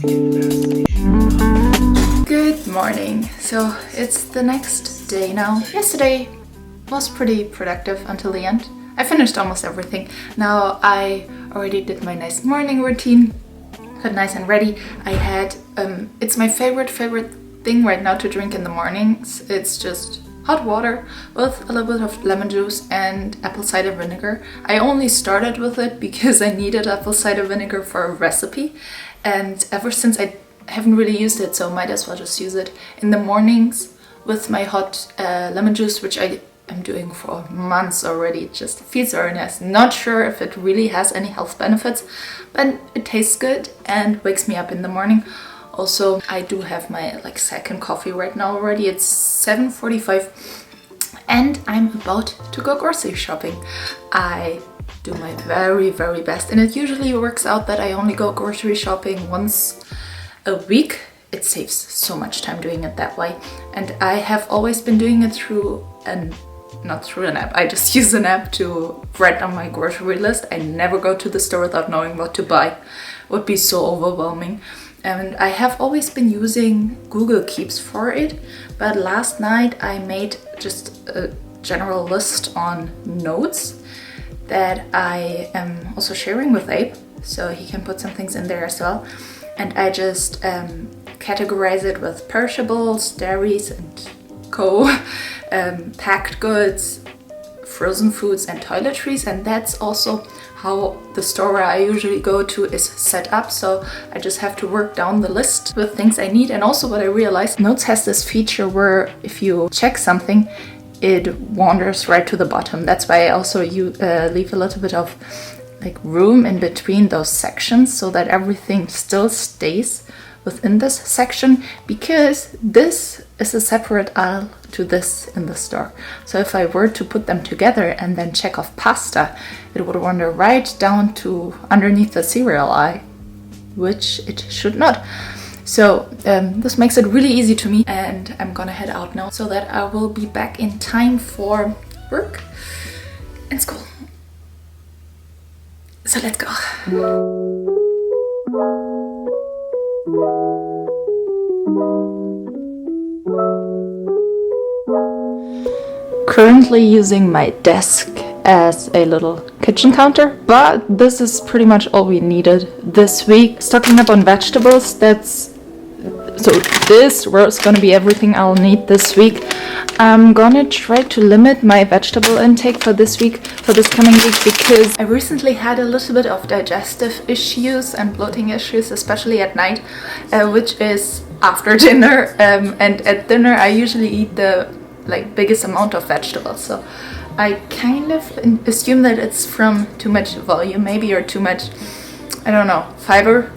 Good morning. So it's the next day now. Yesterday was pretty productive until the end. I finished almost everything. Now I already did my nice morning routine, got nice and ready. I had, it's my favorite thing right now to drink in the mornings. It's just hot water with a little bit of lemon juice and apple cider vinegar. I only started with it because I needed apple cider vinegar for a recipe, and ever since I haven't really used it, so might as well just use it in the mornings with my hot lemon juice, which I am doing for months already. It just feels very nice. Not sure if it really has any health benefits, but it tastes good and wakes me up in the morning. Also, I do have my second coffee right now already. It's 7:45 and I'm about to go grocery shopping. I do my very best, and it usually works out that I only go grocery shopping once a week. It saves so much time doing it that way, and I have always been doing it through not through an app. I just use an app to write down my grocery list. I never go to the store without knowing what to buy. It would be so overwhelming. And I have always been using Google Keeps for it, but last night I made just a general list on notes that I am also sharing with Abe, so he can put some things in there as well. And I just categorize it with perishables, dairies and packed goods, frozen foods and toiletries, and that's also how the store I usually go to is set up. So I just have to work down the list with things I need. And also what I realized, Notes has this feature where if you check something, it wanders right to the bottom. That's why I also leave a little bit of room in between those sections so that everything still stays within this section, because this is a separate aisle to this in the store. So if I were to put them together and then check off pasta, it would wander right down to underneath the cereal aisle, which it should not. So this makes it really easy to me, and I'm gonna head out now so that I will be back in time for work and school. So let's go. Currently using my desk as a little kitchen counter, but this is pretty much all we needed this week. Stocking up on vegetables, so this was gonna be everything I'll need this week. I'm gonna try to limit my vegetable intake for this coming week, because I recently had a little bit of digestive issues and bloating issues, especially at night, which is after dinner. And at dinner I usually eat the biggest amount of vegetables, so I kind of assume that it's from too much volume maybe, or too much, I don't know, fiber.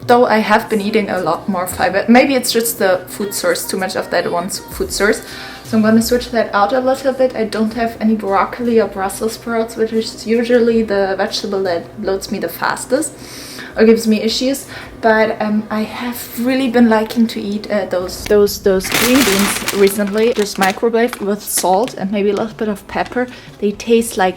Though I have been eating a lot more fiber. Maybe it's just the food source, too much of that one food source. So I'm going to switch that out a little bit. I don't have any broccoli or Brussels sprouts, which is usually the vegetable that bloats me the fastest or gives me issues. But I have really been liking to eat those green beans recently. Just microwave with salt and maybe a little bit of pepper. They taste like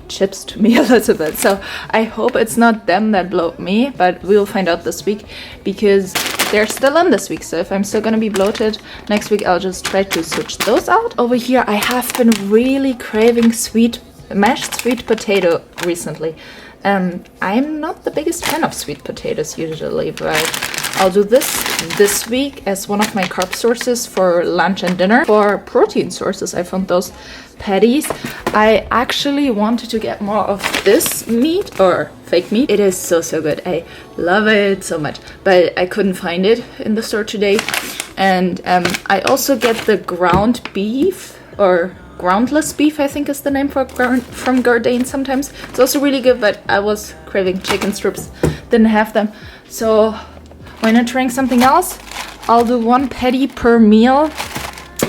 chips to me a little bit. So I hope it's not them that bloat me, but we'll find out this week, because they're still in this week. So if I'm still gonna be bloated next week, I'll just try to switch those out. Over here I have been really craving mashed sweet potato recently. I'm not the biggest fan of sweet potatoes usually, but I'll do this week as one of my carb sources for lunch and dinner. For protein sources, I found those patties. I actually wanted to get more of this meat, or fake meat. It is so good. I love it so much, but I couldn't find it in the store today. And I also get the ground beef, or groundless beef, I think is the name from Gardein sometimes. It's also really good, but I was craving chicken strips, didn't have them. So why not trying something else? I'll do one patty per meal,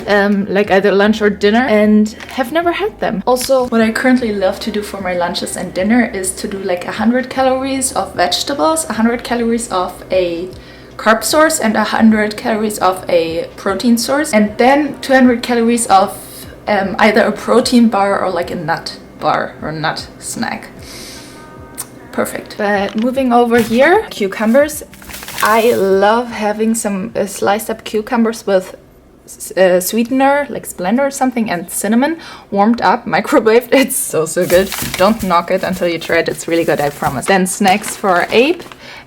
either lunch or dinner, and have never had them. Also, what I currently love to do for my lunches and dinner is to do 100 calories of vegetables, 100 calories of a carb source, and 100 calories of a protein source, and then 200 calories of either a protein bar or a nut bar or nut snack. Perfect. But moving over here, cucumbers. I love having some sliced up cucumbers with sweetener like Splenda or something and cinnamon warmed up, microwaved. It's so good. Don't knock it until you try it. It's really good, I promise. Then snacks for Abe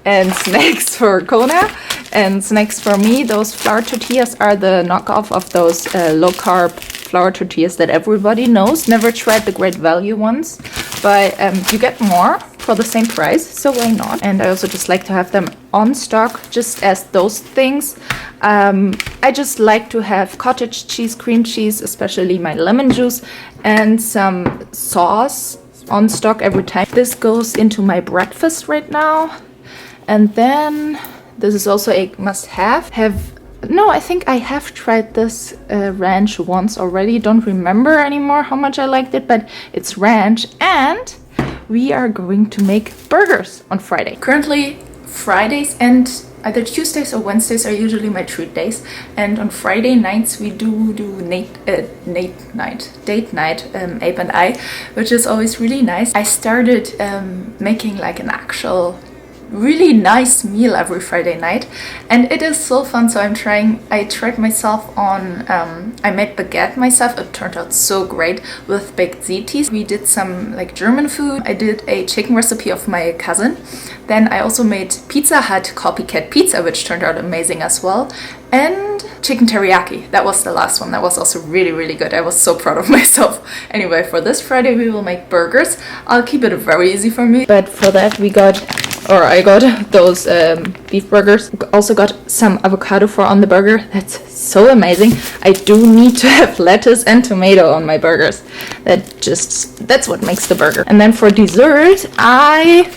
and snacks for Kona and snacks for me. Those flour tortillas are the knockoff of those low carb flour tortillas that everybody knows. Never tried the Great Value ones, but you get more for the same price, so why not? And I also just like to have them on stock, just as those things. I just like to have cottage cheese, cream cheese, especially my lemon juice, and some sauce on stock every time. This goes into my breakfast right now. And then this is also a must-have. No, I think I have tried this ranch once already. Don't remember anymore how much I liked it, but it's ranch. And we are going to make burgers on Friday. Currently, Fridays and either Tuesdays or Wednesdays are usually my treat days. And on Friday nights we do date night, Abe and I, which is always really nice. I started making like an actual really nice meal every Friday night, and it is so fun. So I tried myself on I made baguette myself. It turned out so great with baked ziti. We did some like German food. I did a chicken recipe of my cousin. Then I also made Pizza Hut copycat pizza, which turned out amazing as well. And chicken teriyaki. That was the last one. That was also really good. I was so proud of myself. Anyway, for this Friday we will make burgers. I'll keep it very easy for me. But for that I got those beef burgers. Also got some avocado on the burger. That's so amazing. I do need to have lettuce and tomato on my burgers. That's what makes the burger. And then for dessert, I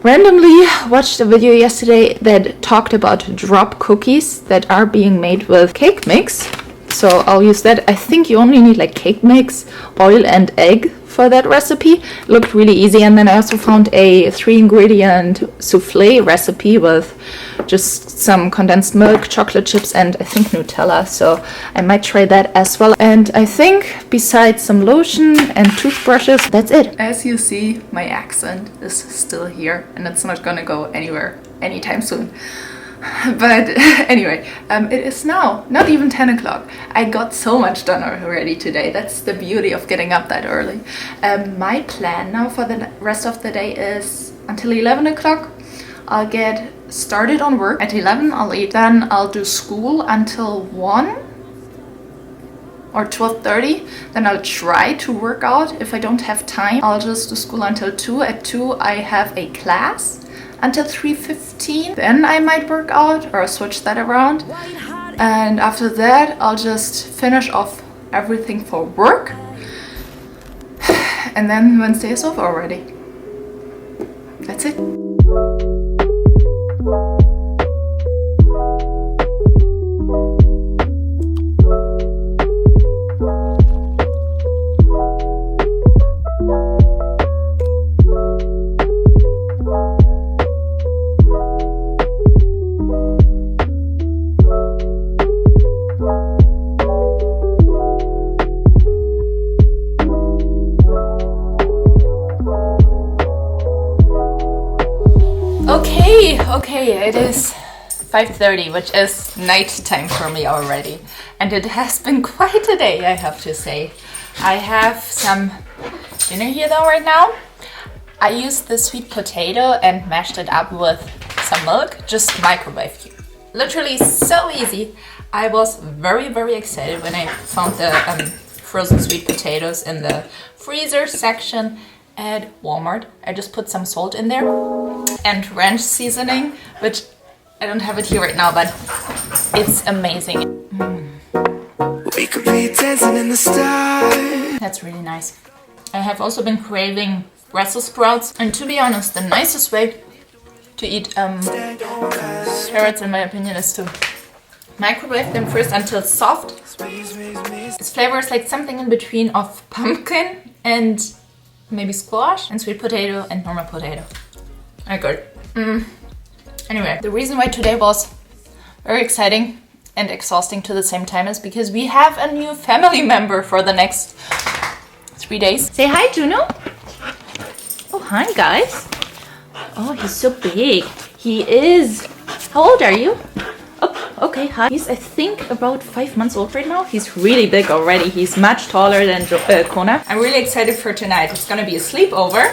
randomly watched a video yesterday that talked about drop cookies that are being made with cake mix. So I'll use that. I think you only need like cake mix, oil and egg for that recipe. It looked really easy. And then I also found a 3-ingredient souffle recipe with just some condensed milk, chocolate chips, and I think Nutella. So I might try that as well. And I think besides some lotion and toothbrushes, that's it. As you see, my accent is still here and it's not gonna go anywhere anytime soon. But anyway, it is now not even 10 o'clock. I got so much done already today. That's the beauty of getting up that early. My plan now for the rest of the day is until 11 o'clock. I'll get started on work. At 11 I'll eat. Then I'll do school until 1 or 12:30. Then I'll try to work out. If I don't have time, I'll just do school until 2. At 2 I have a class until 3:15. Then I might work out or switch that around. And after that, I'll just finish off everything for work. And then Wednesday is over already. That's it. Okay, it is 5:30, which is night time for me already. And it has been quite a day, I have to say. I have some dinner here though right now. I used the sweet potato and mashed it up with some milk, just microwaved. Literally so easy. I was very excited when I found the frozen sweet potatoes in the freezer section at Walmart. I just put some salt in there and ranch seasoning, which I don't have it here right now, but it's amazing. We could be dancing in the stars. That's really nice. I have also been craving Brussels sprouts, and to be honest, the nicest way to eat carrots, in my opinion, is to microwave them first until soft. Its flavor is like something in between of pumpkin and maybe squash and sweet potato and normal potato. I got it. Anyway, the reason why today was very exciting and exhausting to the same time is because we have a new family member for the next 3 days. Say hi, Juno. Oh, hi, guys. Oh, he's so big. He is How old are you? Oh, okay, hi. He's, I think, about 5 months old right now. He's really big already. He's much taller than Kona. I'm really excited for tonight. It's gonna be a sleepover.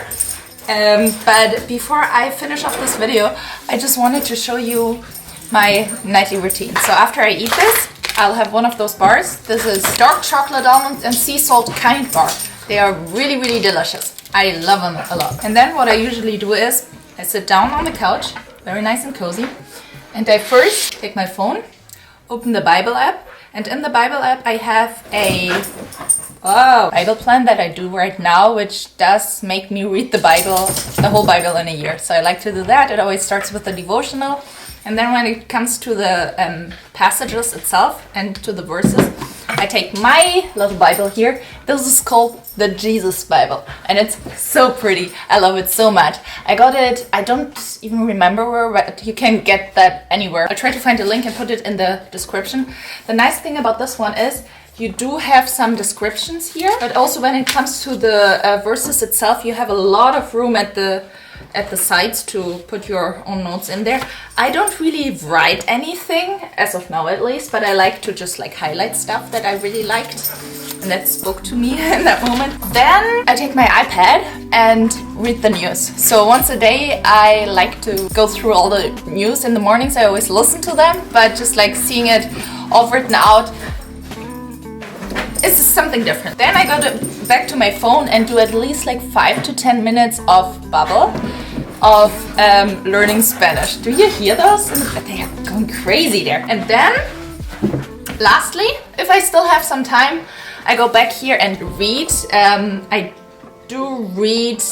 But before I finish off this video, I just wanted to show you my nightly routine. So after I eat this, I'll have one of those bars. This is dark chocolate almond and sea salt kind bar. They are really, really delicious. I love them a lot. And then what I usually do is I sit down on the couch, very nice and cozy, and I first take my phone, open the Bible app, and in the Bible app I have a Bible plan that I do right now, which does make me read the Bible, the whole Bible in a year. So I like to do that. It always starts with a devotional. And then when it comes to the passages itself and to the verses, I take my little Bible here. This is called the Jesus Bible. And it's so pretty. I love it so much. I got it, I don't even remember where, but you can get that anywhere. I'll try to find a link and put it in the description. The nice thing about this one is you do have some descriptions here, but also when it comes to the verses itself, you have a lot of room at the sides to put your own notes in there. I don't really write anything, as of now at least, but I like to just like highlight stuff that I really liked and that spoke to me in that moment. Then I take my iPad and read the news. So once a day I like to go through all the news. In the mornings I always listen to them, but just like seeing it all written out, it's something different. Then I go back to my phone and do at least like 5 to 10 minutes of bubble, of learning Spanish. Do you hear those? They are going crazy there. And then, lastly, if I still have some time, I go back here and read. I do read,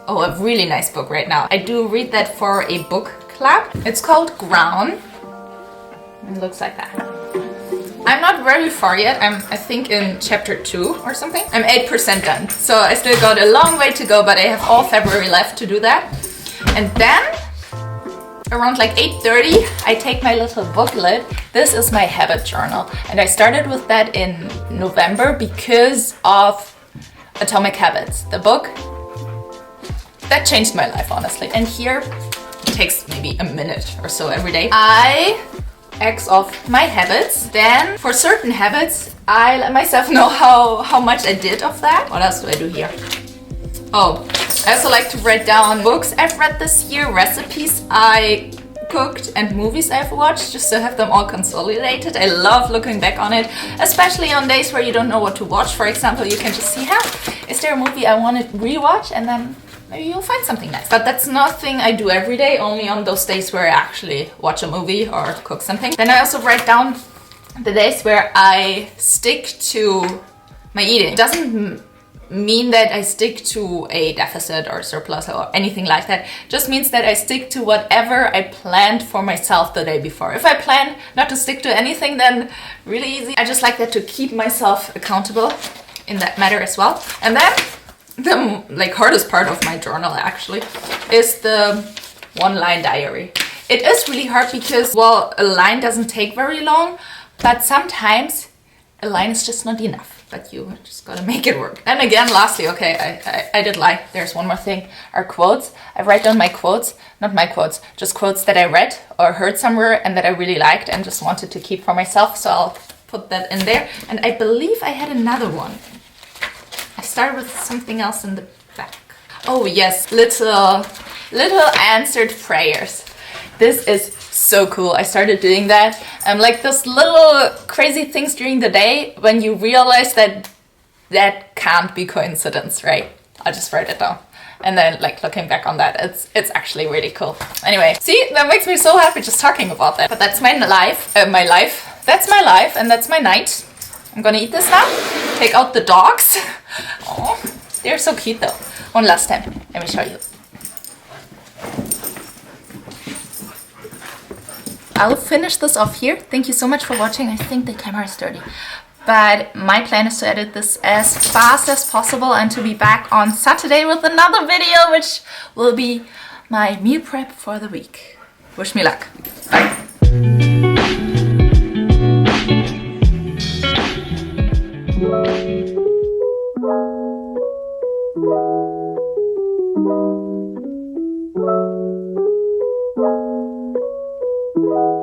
a really nice book right now. I do read that for a book club. It's called Ground. It looks like that. I'm not very far yet. I'm, I think, in chapter 2 or something. I'm 8% done. So I still got a long way to go, but I have all February left to do that. And then, around like 8:30, I take my little booklet. This is my habit journal. And I started with that in November because of Atomic Habits, the book. That changed my life, honestly. And here, it takes maybe a minute or so every day. I X off my habits. Then for certain habits, I let myself know how much I did of that. What else do I do here? Oh, I also like to write down books I've read this year, recipes I cooked, and movies I've watched, just to have them all consolidated. I love looking back on it, especially on days where you don't know what to watch. For example, you can just see, is there a movie I want to rewatch? And then maybe you'll find something nice. But that's nothing I do every day, only on those days where I actually watch a movie or cook something. Then I also write down the days where I stick to my eating. It doesn't mean that I stick to a deficit or surplus or anything like that. It just means that I stick to whatever I planned for myself the day before. If I plan not to stick to anything, then really easy. I just like that to keep myself accountable in that matter as well. And then the hardest part of my journal actually is the one-line diary. It is really hard because, well, a line doesn't take very long, but sometimes a line is just not enough. But you just gotta make it work. And again, lastly, okay, I did lie. There's one more thing, are quotes. I write down my quotes, not my quotes, just quotes that I read or heard somewhere and that I really liked and just wanted to keep for myself. So I'll put that in there. And I believe I had another one. I started with something else in the back. Oh yes, little answered prayers. This is so cool. I started doing that. Like those little crazy things during the day when you realize that that can't be coincidence, right? I just write it down. And then like looking back on that, it's actually really cool. Anyway, see, that makes me so happy just talking about that. But that's my life. That's my life and that's my night. I'm gonna eat this now. Take out the dogs. Oh, they're so cute though. One last time. Let me show you. I'll finish this off here. Thank you so much for watching. I think the camera is dirty. But my plan is to edit this as fast as possible and to be back on Saturday with another video, which will be my meal prep for the week. Wish me luck. Bye. Thank you.